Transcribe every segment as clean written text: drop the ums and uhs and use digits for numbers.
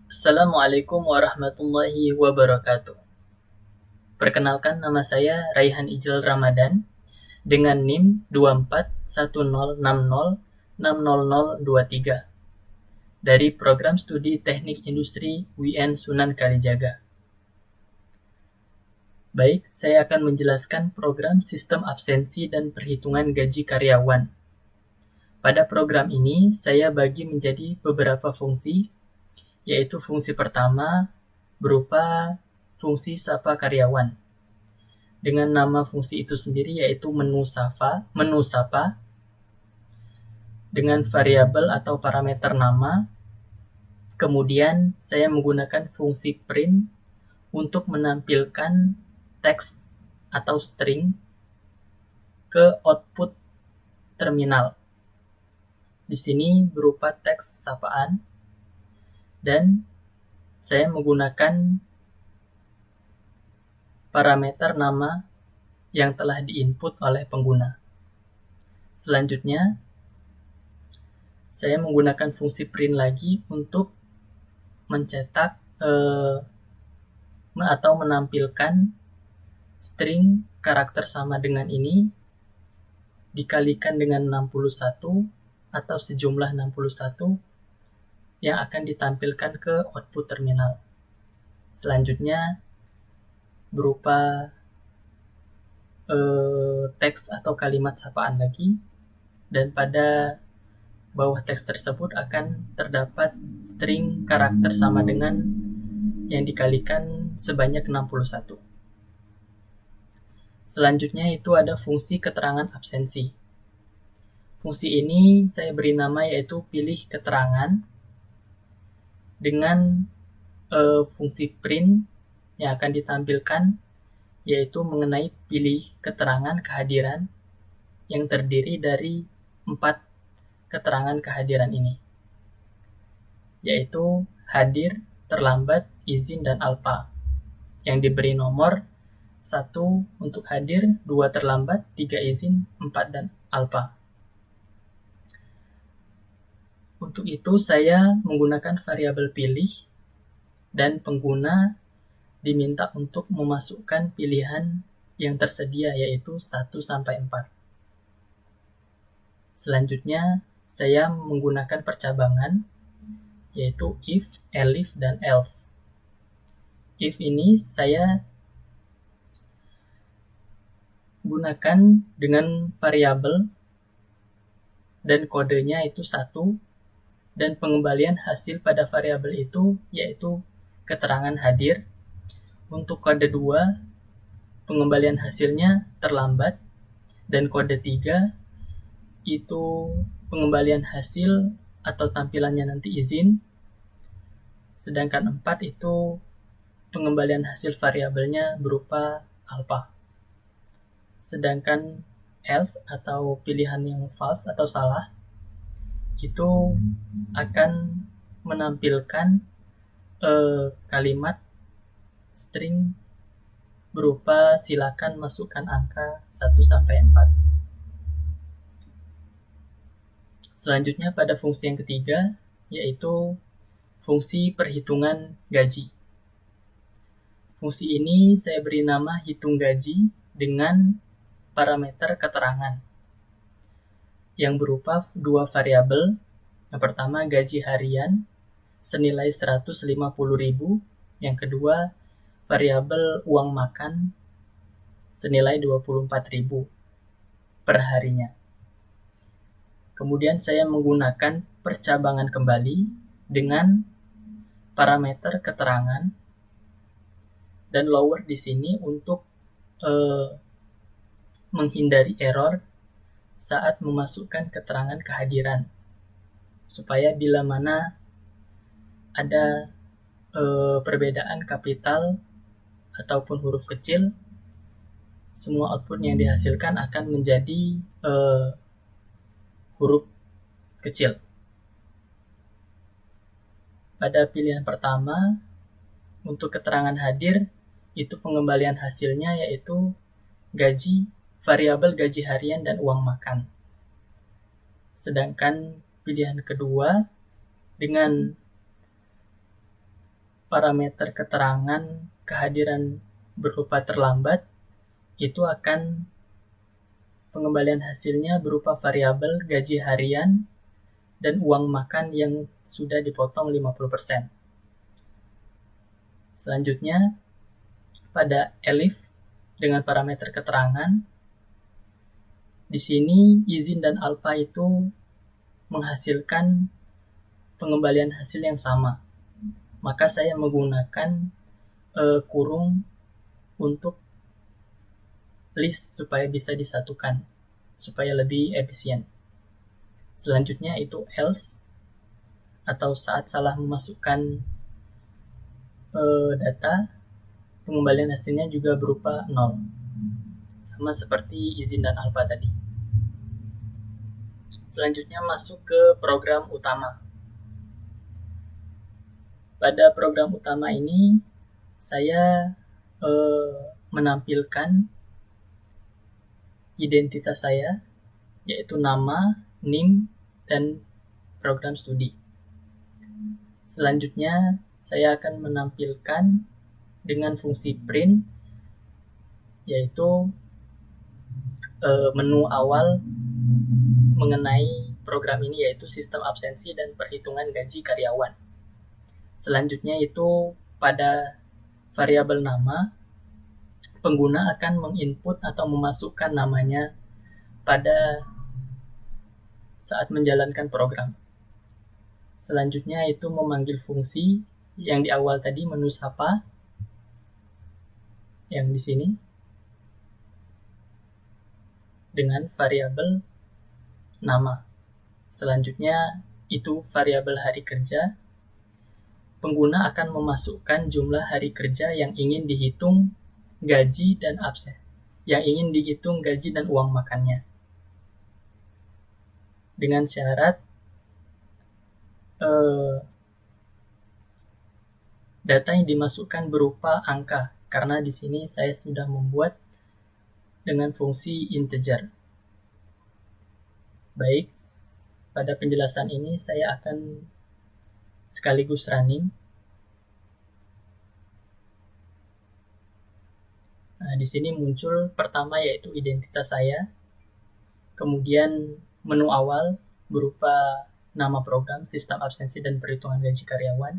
Assalamualaikum warahmatullahi wabarakatuh. Perkenalkan, nama saya Raihan Ijal Ramadan dengan NIM 2410606023 dari Program Studi Teknik Industri UIN Sunan Kalijaga. Baik, saya akan menjelaskan program Sistem Absensi dan Perhitungan Gaji Karyawan. Pada program ini, saya bagi menjadi beberapa fungsi, yaitu fungsi pertama berupa fungsi sapa karyawan dengan nama fungsi itu sendiri, yaitu menu sapa dengan variabel atau parameter nama. Kemudian saya menggunakan fungsi print untuk menampilkan teks atau string ke output terminal. Di sini berupa teks sapaan, dan saya menggunakan parameter nama yang telah diinput oleh pengguna. Selanjutnya, saya menggunakan fungsi print lagi untuk mencetak atau menampilkan string karakter sama dengan ini dikalikan dengan 61 atau sejumlah 61 yang akan ditampilkan ke output terminal. Selanjutnya berupa teks atau kalimat sapaan lagi, dan pada bawah teks tersebut akan terdapat string karakter sama dengan yang dikalikan sebanyak 61. Selanjutnya itu ada fungsi keterangan absensi. Fungsi ini saya beri nama yaitu pilih keterangan dengan fungsi print yang akan ditampilkan yaitu mengenai pilih keterangan kehadiran yang terdiri dari 4 keterangan kehadiran ini, yaitu hadir, terlambat, izin, dan alpa, yang diberi nomor 1 untuk hadir, 2 terlambat, 3 izin, 4 dan alpa. Untuk itu saya menggunakan variabel pilih, dan pengguna diminta untuk memasukkan pilihan yang tersedia yaitu 1-4. Selanjutnya saya menggunakan percabangan yaitu if, elif, dan else. If ini saya gunakan dengan variabel dan kodenya itu 1, dan pengembalian hasil pada variabel itu yaitu keterangan hadir. Untuk kode 2 pengembalian hasilnya terlambat, dan kode 3 itu pengembalian hasil atau tampilannya nanti izin, sedangkan 4 itu pengembalian hasil variabelnya berupa alpha. Sedangkan else atau pilihan yang false atau salah itu akan menampilkan kalimat string berupa silakan masukkan angka 1-4. Selanjutnya pada fungsi yang ketiga yaitu fungsi perhitungan gaji. Fungsi ini saya beri nama hitung gaji dengan parameter keterangan yang berupa 2 variabel. Yang pertama gaji harian senilai 150.000, yang kedua variabel uang makan senilai 24.000 per harinya. Kemudian saya menggunakan percabangan kembali dengan parameter keterangan dan lower di sini untuk menghindari error saat memasukkan keterangan kehadiran, supaya bila mana ada perbedaan kapital ataupun huruf kecil, semua output yang dihasilkan akan menjadi huruf kecil. Pada pilihan pertama untuk keterangan hadir itu pengembalian hasilnya yaitu gaji, variabel gaji harian, dan uang makan. Sedangkan pilihan kedua dengan parameter keterangan kehadiran berupa terlambat, itu akan pengembalian hasilnya berupa variabel gaji harian dan uang makan yang sudah dipotong 50%. Selanjutnya, pada elif dengan parameter keterangan, di sini izin dan alpha itu menghasilkan pengembalian hasil yang sama. Maka saya menggunakan kurung untuk list supaya bisa disatukan, supaya lebih efisien. Selanjutnya itu else, atau saat salah memasukkan data, pengembalian hasilnya juga berupa 0. Sama seperti izin dan alpha tadi. Selanjutnya masuk ke program utama. Pada program utama ini, saya menampilkan identitas saya, yaitu nama, NIM, dan program studi. Selanjutnya, saya akan menampilkan dengan fungsi print, yaitu menu awal mengenai program ini, yaitu sistem absensi dan perhitungan gaji karyawan. Selanjutnya itu pada variabel nama, pengguna akan menginput atau memasukkan namanya pada saat menjalankan program. Selanjutnya itu memanggil fungsi yang di awal tadi, menu sapa, yang di sini, dengan variabel nama. Selanjutnya itu variabel hari kerja. Pengguna akan memasukkan jumlah hari kerja yang ingin dihitung gaji dan absen, yang ingin dihitung gaji dan uang makannya. Dengan syarat data yang dimasukkan berupa angka, karena di sini saya sudah membuat dengan fungsi integer. Baik, pada penjelasan ini saya akan sekaligus running. Nah, di sini muncul pertama yaitu identitas saya, kemudian menu awal berupa nama program, sistem absensi dan perhitungan gaji karyawan.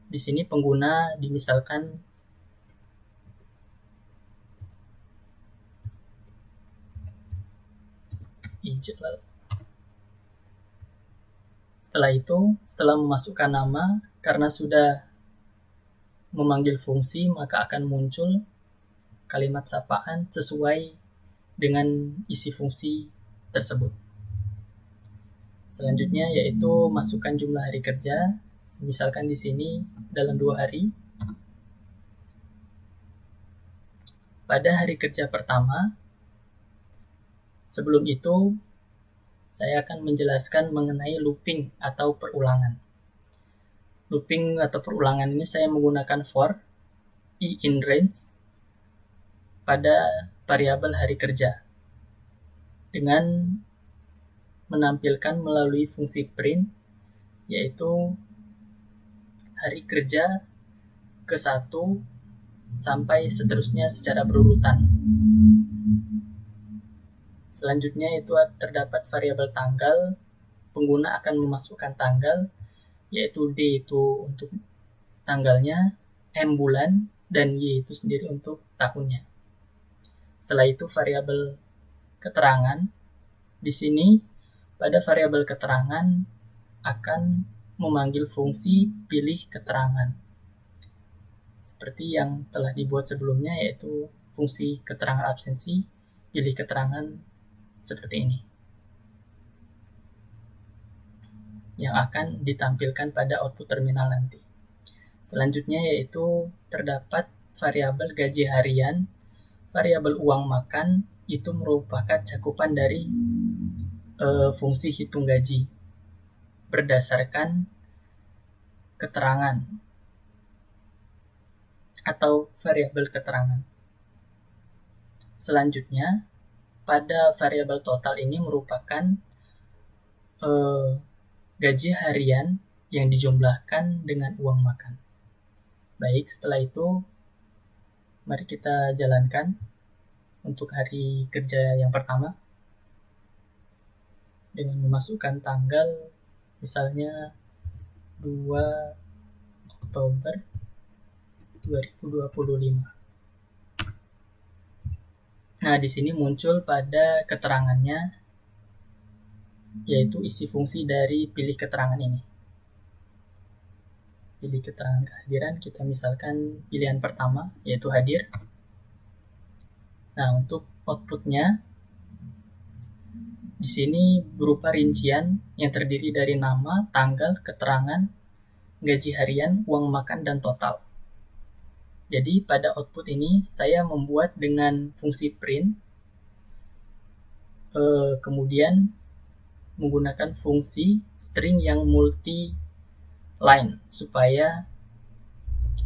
Di sini pengguna dimisalkan Ijlal. Setelah itu, setelah memasukkan nama, karena sudah memanggil fungsi, maka akan muncul kalimat sapaan sesuai dengan isi fungsi tersebut. Selanjutnya yaitu masukkan jumlah hari kerja, misalkan di sini dalam 2 hari. Pada hari kerja pertama, sebelum itu saya akan menjelaskan mengenai looping atau perulangan. Looping atau perulangan ini saya menggunakan for i in range pada variabel hari kerja dengan menampilkan melalui fungsi print, yaitu hari kerja ke-1 sampai seterusnya secara berurutan. Selanjutnya itu terdapat variabel tanggal. Pengguna akan memasukkan tanggal, yaitu D itu untuk tanggalnya, M bulan, dan Y itu sendiri untuk tahunnya. Setelah itu variabel keterangan. Di sini pada variabel keterangan akan memanggil fungsi pilih keterangan, seperti yang telah dibuat sebelumnya, yaitu fungsi keterangan absensi pilih keterangan seperti ini, yang akan ditampilkan pada output terminal nanti. Selanjutnya yaitu terdapat variabel gaji harian, variabel uang makan, itu merupakan cakupan dari fungsi hitung gaji berdasarkan keterangan atau variabel keterangan. Selanjutnya, pada variabel total ini merupakan gaji harian yang dijumlahkan dengan uang makan. Baik, setelah itu mari kita jalankan untuk hari kerja yang pertama dengan memasukkan tanggal misalnya 2 Oktober 2025. Nah, di sini muncul pada keterangannya yaitu isi fungsi dari pilih keterangan ini. Pilih keterangan kehadiran, kita misalkan pilihan pertama yaitu hadir. Nah, untuk outputnya di sini berupa rincian yang terdiri dari nama, tanggal, keterangan, gaji harian, uang makan, dan total. Jadi pada output ini saya membuat dengan fungsi print, kemudian menggunakan fungsi string yang multi line supaya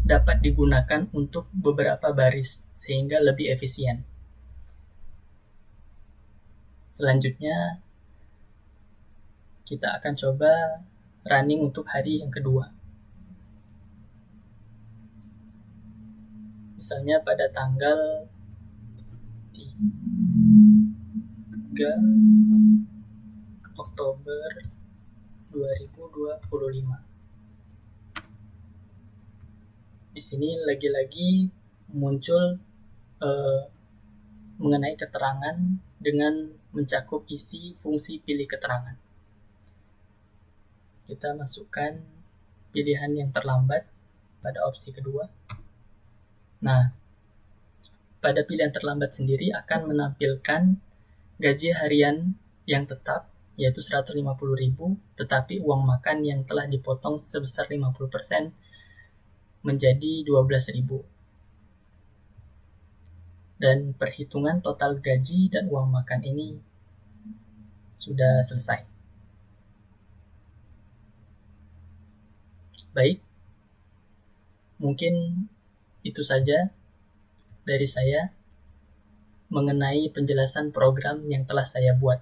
dapat digunakan untuk beberapa baris sehingga lebih efisien. Selanjutnya kita akan coba running untuk hari yang kedua. Misalnya pada tanggal 3 Oktober 2025. Di sini lagi-lagi muncul mengenai keterangan dengan mencakup isi fungsi pilih keterangan. Kita masukkan pilihan yang terlambat pada opsi kedua. Nah, pada pilihan terlambat sendiri akan menampilkan gaji harian yang tetap yaitu 150.000, tetapi uang makan yang telah dipotong sebesar 50% menjadi 12.000. Dan perhitungan total gaji dan uang makan ini sudah selesai. Baik, mungkin itu saja dari saya mengenai penjelasan program yang telah saya buat.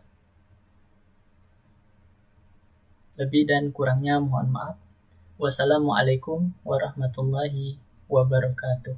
Lebih dan kurangnya mohon maaf. Wassalamualaikum warahmatullahi wabarakatuh.